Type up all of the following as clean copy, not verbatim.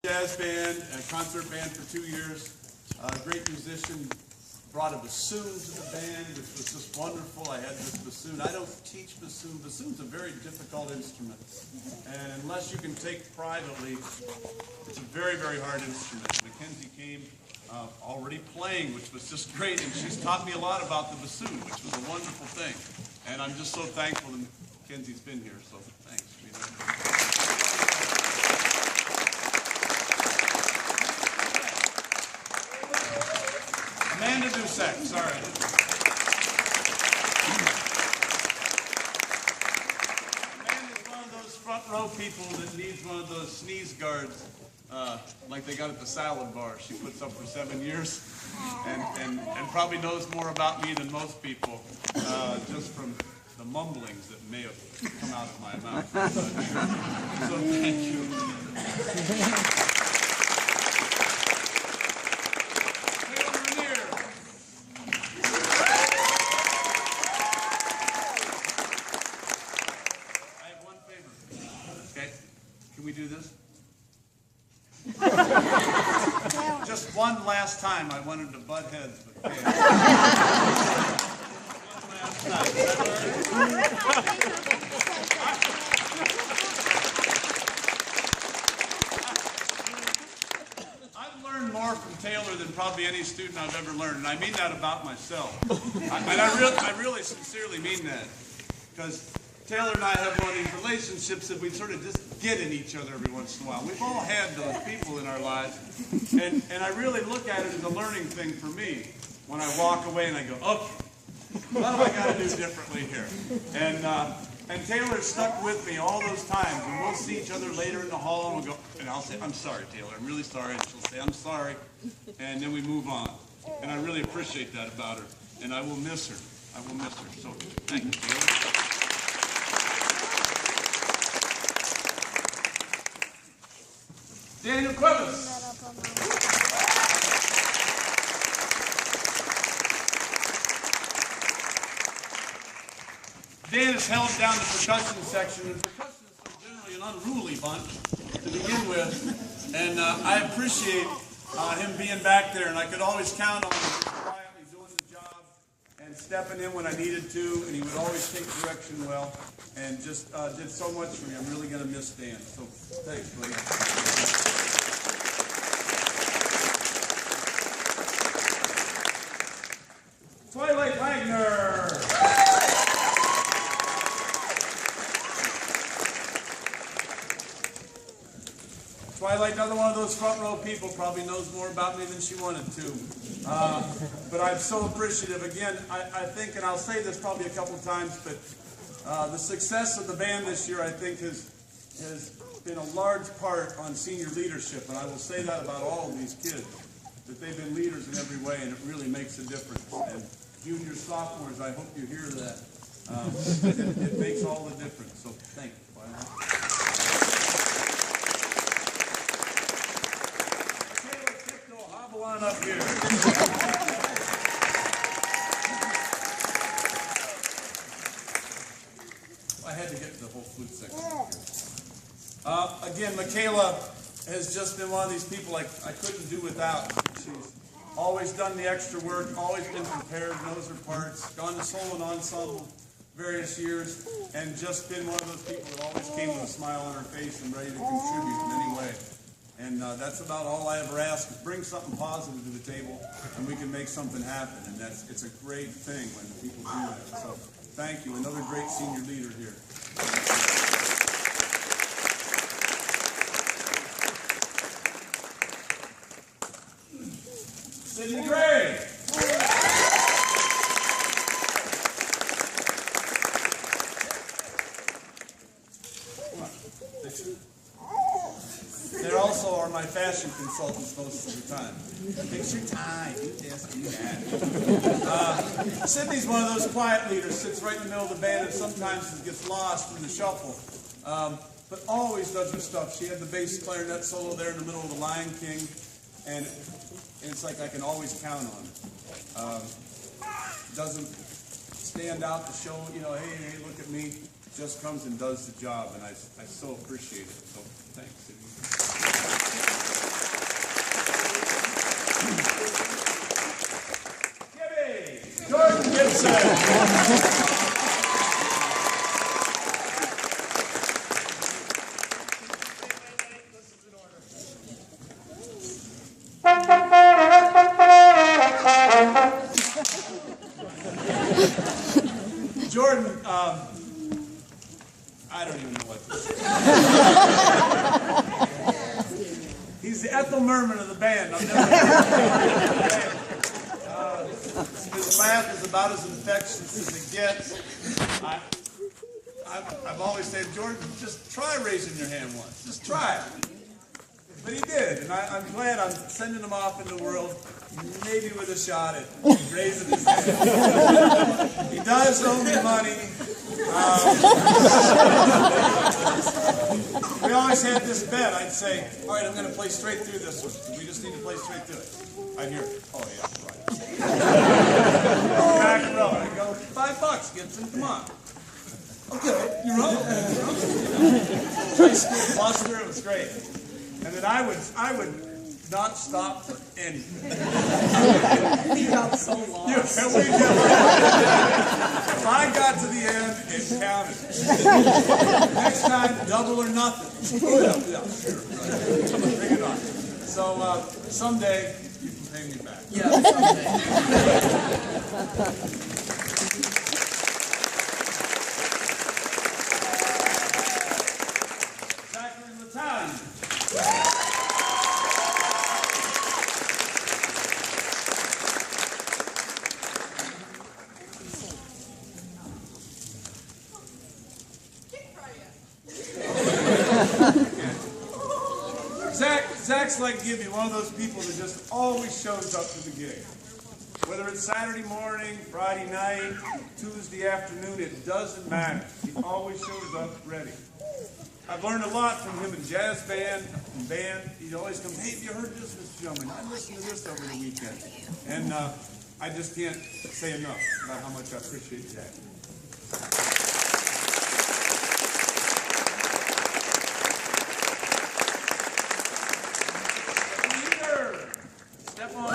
Jazz band, a concert band for 2 years. Great musician, brought a bassoon to the band, which was just wonderful. I had this bassoon. I don't teach bassoon. Bassoon's a very difficult instrument. And unless you can take privately, it's a very, very hard instrument. Mackenzie came already playing, which was just great. And she's taught me a lot about the bassoon, which was a wonderful thing. And I'm just so thankful that Mackenzie's been here. So thanks, sweetheart. Amanda Dusek, sorry. Amanda's one of those front row people that needs one of those sneeze guards, like they got at the salad bar. She puts up for 7 years and probably knows more about me than most people, just from the mumblings that may have come out of my mouth. So thank you. Can we do this? Just one last time I wanted to butt heads with Kay. One last time. I've learned more from Taylor than probably any student I've ever learned, and I mean that about myself. I really sincerely mean that, because Taylor and I have one of these relationships that we sort of just get in each other every once in a while. We've all had those people in our lives, and I really look at it as a learning thing for me. When I walk away and I go, okay, what do I got to do differently here? And Taylor stuck with me all those times, and we'll see each other later in the hall, and we'll go, and I'll say, I'm sorry, Taylor, I'm really sorry, and she'll say, I'm sorry, and then we move on. And I really appreciate that about her, and I will miss her. I will miss her. So thank you, Taylor. Daniel Cuevas. Dan has held down the percussion section, and percussion is generally an unruly bunch to begin with, and I appreciate him being back there, and I could always count on him quietly doing his job and stepping in when I needed to, and he would always take direction well, and just did so much for me. I'm really going to miss Dan, so thanks, buddy. Twilight Wagner. Twilight, another one of those front row people, probably knows more about me than she wanted to. But I'm so appreciative. Again, I think, and I'll say this probably a couple times, but the success of the band this year, I think, has been a large part on senior leadership. And I will say that about all of these kids, that they've been leaders in every way, and it really makes a difference. And juniors, sophomores, I hope you hear that. It makes all the difference. So thank you. Taylor Tipno, hobble on up here. I had to get to the whole flute section here. Again, Michaela has just been one of these people I couldn't do without. She's always done the extra work, always been prepared, knows her parts, gone to solo and ensemble various years, and just been one of those people that always came with a smile on her face and ready to contribute in any way. And that's about all I ever ask, is bring something positive to the table, and we can make something happen. And it's a great thing when people do that. So thank you. Another great senior leader here. Sidney Gray. They also are my fashion consultants most of the time. Fix your tie, do this, do that. Sidney's one of those quiet leaders, sits right in the middle of the band and sometimes gets lost in the shuffle. But always does her stuff. She had the bass clarinet solo there in the middle of The Lion King, and it's like I can always count on it. Doesn't stand out to show, hey, look at me. Just comes and does the job, and I so appreciate it. So thanks, Sidney. Jordan, I don't even know what to say. He's the Ethel Merman of the band. I've never his laugh is about as infectious as it gets. I've always said, Jordan, just try raising your hand once. Just try it. But he did, and I'm glad I'm sending him off in the world, maybe with a shot at raising his hand. He does owe me money. We always had this bet. I'd say, all right, I'm going to play straight through this one. We just need to play straight through it. I'd hear, oh, yeah, right. Back row. I'd go, $5, Gibson, come on. Okay, you're wrong. High school bluster, it was great. And then I would not stop for anything. You got so lost. If I got to the end, it counted. Next time, double or nothing. Oh, yeah, sure. Right. Bring it on. So someday you can pay me back. Yeah, someday. Zachary Latalian. Zach's like Gibby, one of those people that just always shows up to the gig. Whether it's Saturday morning, Friday night, Tuesday afternoon, it doesn't matter. He always shows up ready. I've learned a lot from him in jazz band and band. He'd always come, hey, have you heard this, Mr. Gentleman? I listened to this over the weekend. And I just can't say enough about how much I appreciate that. Step on up.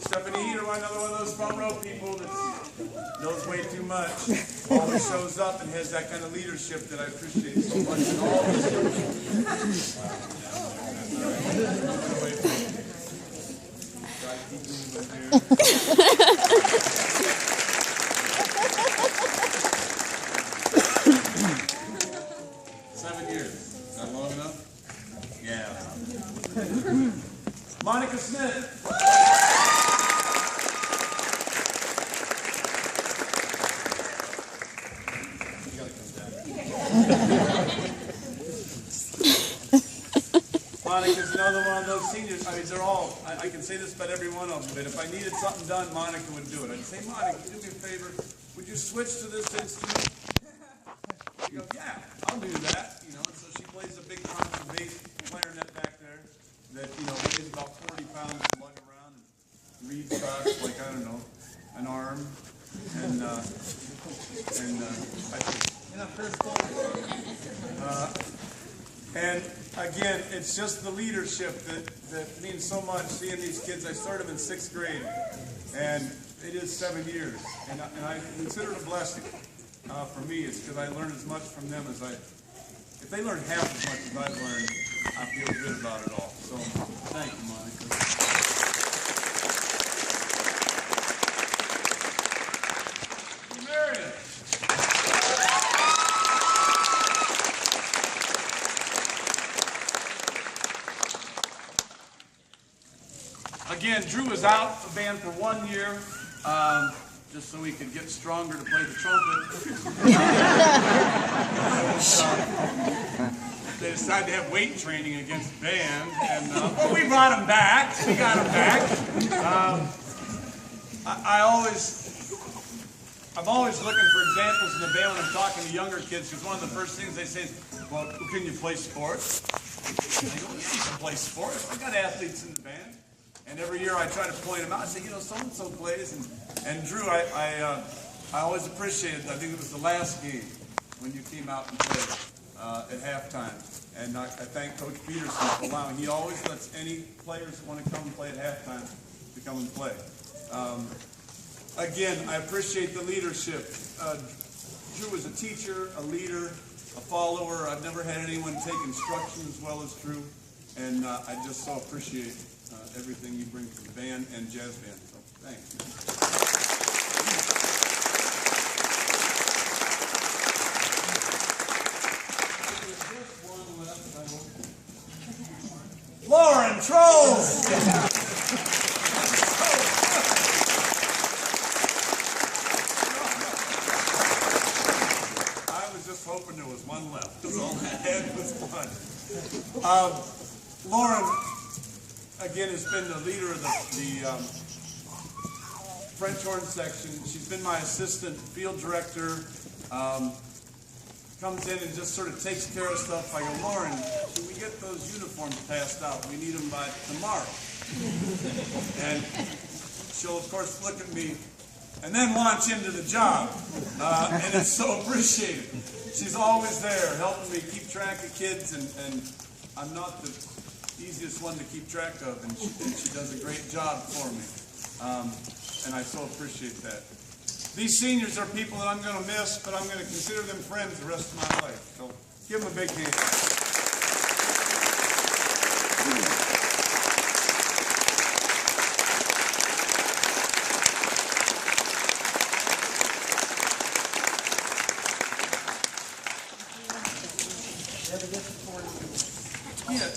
Stephanie Heater, another one of those front row people that knows way too much, always shows up and has that kind of leadership that I appreciate so much in all of us. Monica Smith. Monica's another one of those seniors. I mean, they're all, I can say this about every one of them, but if I needed something done, Monica would do it. I'd say, Monica, do me a favor. Would you switch to this instrument? She'd go, yeah, I'll do that. You know, and so she plays a big concert bass clarinet back there that, you know, weighs about 40 pounds to lug around and reads stuff like, I don't know, an arm. And I think, and again, it's just the leadership that means so much. Seeing these kids, I started them in 6th grade, and it is 7 years, and I consider it a blessing. For me, it's because I learn as much from them as if they learn half as much as I've learned, I feel good about it all. So, thank you, Monica. Again, Drew was out of band for 1 year, just so he could get stronger to play the trumpet. They decided to have weight training against the band, and well, we brought him back. We got him back. I'm always looking for examples in the band when I'm talking to younger kids, because one of the first things they say is, well, can you play sports? And I go, yeah, you can play sports. I got athletes in the band. And every year I try to point them out. I say, you know, so-and-so plays. And Drew, I always appreciated, I think it was the last game when you came out and played at halftime. And I thank Coach Peterson for allowing, he always lets any players that want to come and play at halftime to come and play. Again, I appreciate the leadership. Drew is a teacher, a leader, a follower. I've never had anyone take instruction as well as Drew. And I just so appreciate everything you bring to the band and jazz band. So thanks. Lauren Trolls! I was just hoping there was one left, because all I had was one. Lauren, again, has been the leader of the French horn section. She's been my assistant field director. Comes in and just sort of takes care of stuff. I go, Lauren, can we get those uniforms passed out? We need them by tomorrow. And she'll, of course, look at me and then launch into the job. And it's so appreciated. She's always there helping me keep track of kids, and I'm not the easiest one to keep track of, and she does a great job for me. And I so appreciate that. These seniors are people that I'm going to miss, but I'm going to consider them friends the rest of my life. So give them a big hand. Yeah.